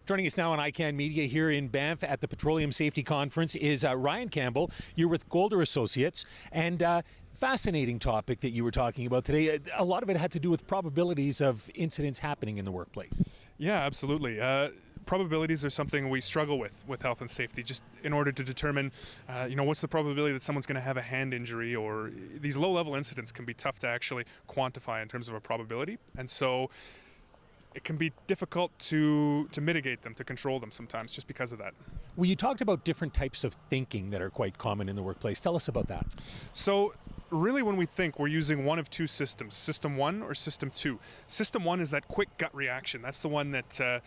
Joining us now on ICANN Media here in Banff at the Petroleum Safety Conference is Ryan Campbell. You're with Golder Associates, and fascinating topic that you were talking about today. A lot of it had to do with probabilities of incidents happening in the workplace. Yeah, absolutely. Probabilities are something we struggle with health and safety, just in order to determine, what's the probability that someone's going to have a hand injury, or these low-level incidents can be tough to actually quantify in terms of a probability. And so it can be difficult to mitigate them, to control them sometimes, just because of that. Well, you talked about different types of thinking that are quite common in the workplace. Tell us about that. So really, when we think, we're using one of two systems, System 1 or System 2. System 1 is that quick gut reaction. That's the one that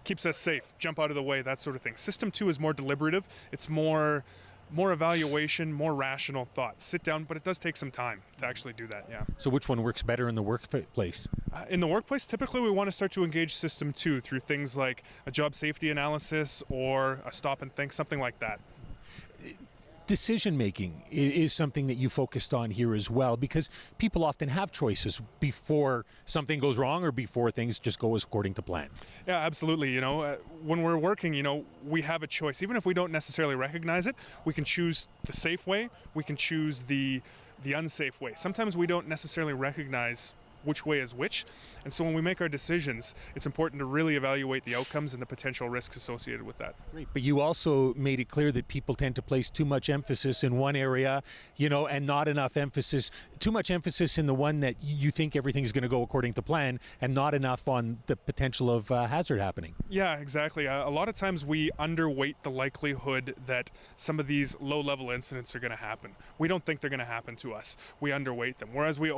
keeps us safe, jump out of the way, that sort of thing. System 2 is more deliberative. It's more evaluation, more rational thought. Sit down, but it does take some time to actually do that, yeah. So which one works better in the workplace? In the workplace, typically we want to start to engage System 2 through things like a job safety analysis or a stop and think, something like that. Decision making is something that you focused on here as well, because people often have choices before something goes wrong or before things just go according to plan. Yeah, absolutely. When we're working, we have a choice. Even if we don't necessarily recognize it, we can choose the safe way, we can choose the unsafe way. Sometimes we don't necessarily recognize which way is which. And so when we make our decisions, it's important to really evaluate the outcomes and the potential risks associated with that. Great. But you also made it clear that people tend to place too much emphasis in one area, and not enough emphasis, too much emphasis in the one that you think everything's going to go according to plan, and not enough on the potential of hazard happening. Yeah, exactly. A lot of times we underweight the likelihood that some of these low-level incidents are going to happen. We don't think they're going to happen to us. We underweight them, whereas we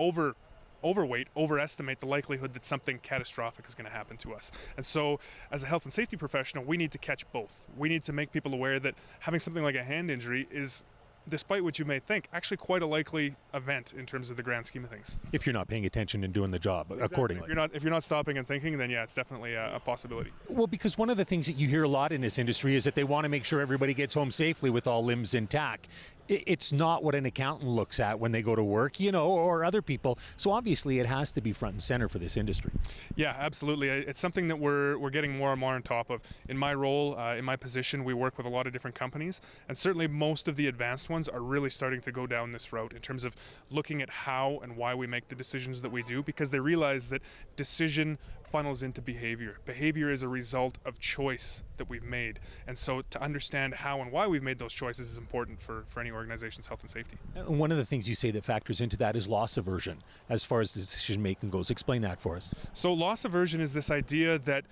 overestimate the likelihood that something catastrophic is going to happen to us. And so as a health and safety professional, we need to catch both. We need to make people aware that having something like a hand injury is, despite what you may think, actually quite a likely event in terms of the grand scheme of things. If you're not paying attention and doing the job accordingly. If you're not stopping and thinking, then yeah, it's definitely a possibility. Well, because one of the things that you hear a lot in this industry is that they want to make sure everybody gets home safely with all limbs intact. It's not what an accountant looks at when they go to work, or other people. So obviously it has to be front and center for this industry. Yeah, absolutely. It's something that we're getting more and more on top of. In my role, in my position, we work with a lot of different companies, and certainly most of the advanced ones are really starting to go down this route in terms of looking at how and why we make the decisions that we do, because they realize that decision funnels into behavior. Behavior is a result of choice that we've made. And so to understand how and why we've made those choices is important for any organization's health and safety. One of the things you say that factors into that is loss aversion as far as decision making goes. Explain that for us. So loss aversion is this idea that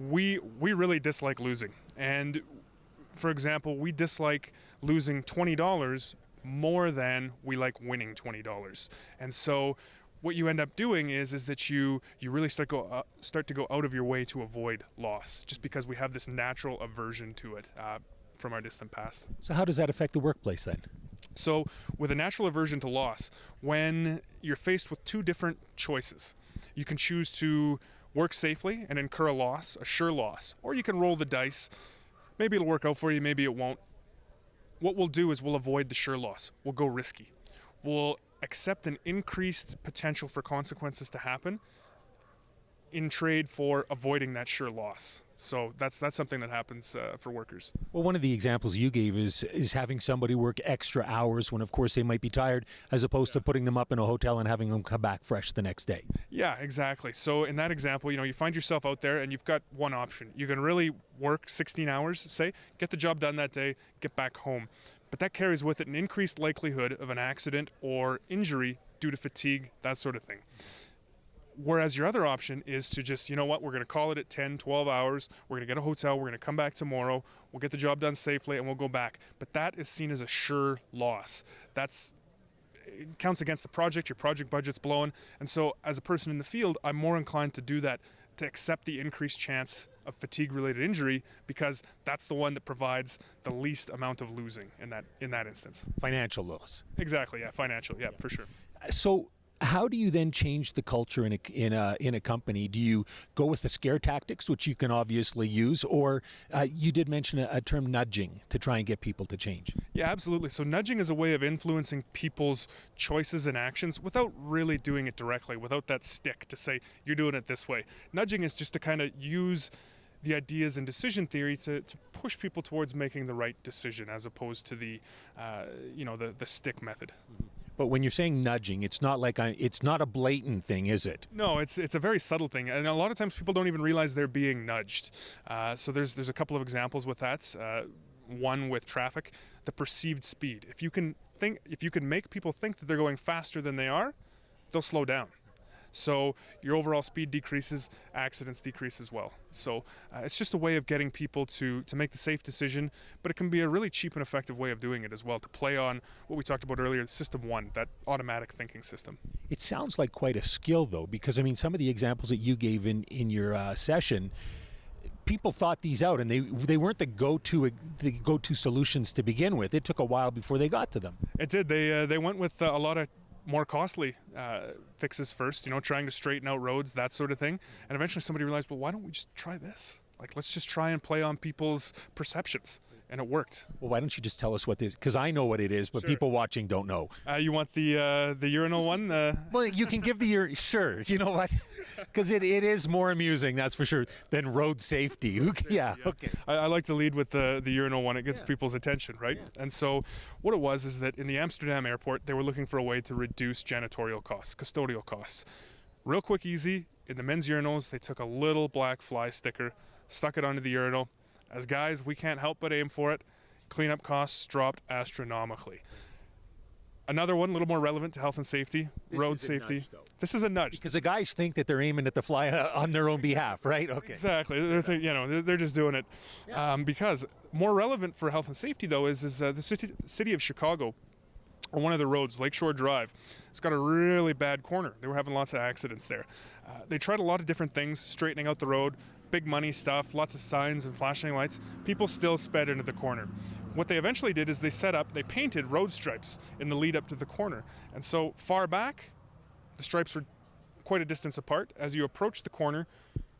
we really dislike losing. And for example, we dislike losing $20 more than we like winning $20. And so what you end up doing is that you really start to go out of your way to avoid loss, just because we have this natural aversion to it from our distant past. So how does that affect the workplace then? So with a natural aversion to loss, when you're faced with two different choices, you can choose to work safely and incur a loss, a sure loss, or you can roll the dice. Maybe it'll work out for you, maybe it won't. What we'll do is we'll avoid the sure loss. We'll go risky. We'll accept an increased potential for consequences to happen in trade for avoiding that sure loss. So that's something that happens for workers. Well, one of the examples you gave is having somebody work extra hours when, of course, they might be tired, as opposed to putting them up in a hotel and having them come back fresh the next day. Yeah, exactly. So in that example, you find yourself out there and you've got one option. You can really work 16 hours, say, get the job done that day, get back home. But that carries with it an increased likelihood of an accident or injury due to fatigue, that sort of thing. Whereas your other option is to just, we're going to call it at 10, 12 hours, we're going to get a hotel, we're going to come back tomorrow, we'll get the job done safely, and we'll go back. But that is seen as a sure loss. It counts against the project, your project budget's blown. And so as a person in the field, I'm more inclined to do that, to accept the increased chance of fatigue-related injury, because that's the one that provides the least amount of losing in that instance. Financial loss. Exactly, yeah, financial, yeah, for sure. So how do you then change the culture in a company? Do you go with the scare tactics, which you can obviously use, or you did mention a term nudging to try and get people to change? Yeah, absolutely. So nudging is a way of influencing people's choices and actions without really doing it directly, without that stick to say, you're doing it this way. Nudging is just to kind of use the ideas in decision theory to push people towards making the right decision, as opposed to the stick method. But when you're saying nudging, it's not like it's not a blatant thing, is it? No, it's a very subtle thing, and a lot of times people don't even realize they're being nudged. So there's a couple of examples with that. One with traffic, the perceived speed. If you can make people think that they're going faster than they are, they'll slow down. So your overall speed decreases, accidents decrease as well. So it's just a way of getting people to make the safe decision, but it can be a really cheap and effective way of doing it as well, to play on what we talked about earlier, System 1, that automatic thinking system. It sounds like quite a skill, though, because, I mean, some of the examples that you gave in your session, people thought these out, and they weren't the go-to solutions to begin with. It took a while before they got to them. It did. They went with a lot of more costly fixes first, trying to straighten out roads, that sort of thing. And eventually somebody realized, well, why don't we just try this? Like, let's just try and play on people's perceptions. And it worked. Well, why don't you just tell us what this is? Because I know what it is, but Sure. people watching don't know. You want the urinal one? Well, you can give the sure. You know what? Because it is more amusing, that's for sure, than road safety. Yeah. Okay. I like to lead with the urinal one. It gets people's attention, right? Yeah. And so what it was is that in the Amsterdam airport, they were looking for a way to reduce janitorial costs, custodial costs. Real quick, easy. In the men's urinals, they took a little black fly sticker, stuck it onto the urinal. As guys, we can't help but aim for it. Cleanup costs dropped astronomically. Another one, a little more relevant to health and safety, road safety. This is a nudge. Because the guys think that they're aiming at the fly on their own behalf, right? Okay. Exactly. They're just doing it. Yeah. Because more relevant for health and safety, though, is the city of Chicago, on one of the roads, Lakeshore Drive. It's got a really bad corner. They were having lots of accidents there. They tried a lot of different things, straightening out the road, big money stuff, lots of signs and flashing lights. People still sped into the corner. What they eventually did is they painted road stripes in the lead up to the corner. And so far back, the stripes were quite a distance apart. As you approached the corner,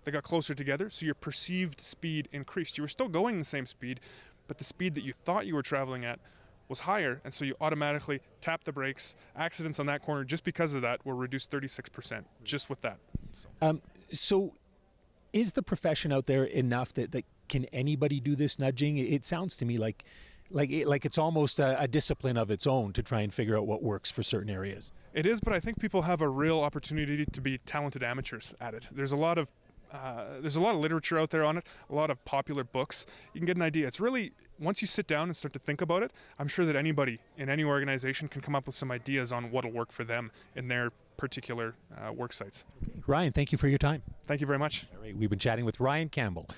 they got closer together, so your perceived speed increased. You were still going the same speed, but the speed that you thought you were traveling at was higher, and so you automatically tapped the brakes. Accidents on that corner, just because of that, were reduced 36%, just with that. So is the profession out there enough that can anybody do this nudging? It sounds to me like it's almost a discipline of its own to try and figure out what works for certain areas. It is, but I think people have a real opportunity to be talented amateurs at it. There's a lot of literature out there on it, a lot of popular books. You can get an idea. It's really, once you sit down and start to think about it, I'm sure that anybody in any organization can come up with some ideas on what'll work for them in their particular work sites. Ryan, thank you for your time. Thank you very much. All right, we've been chatting with Ryan Campbell.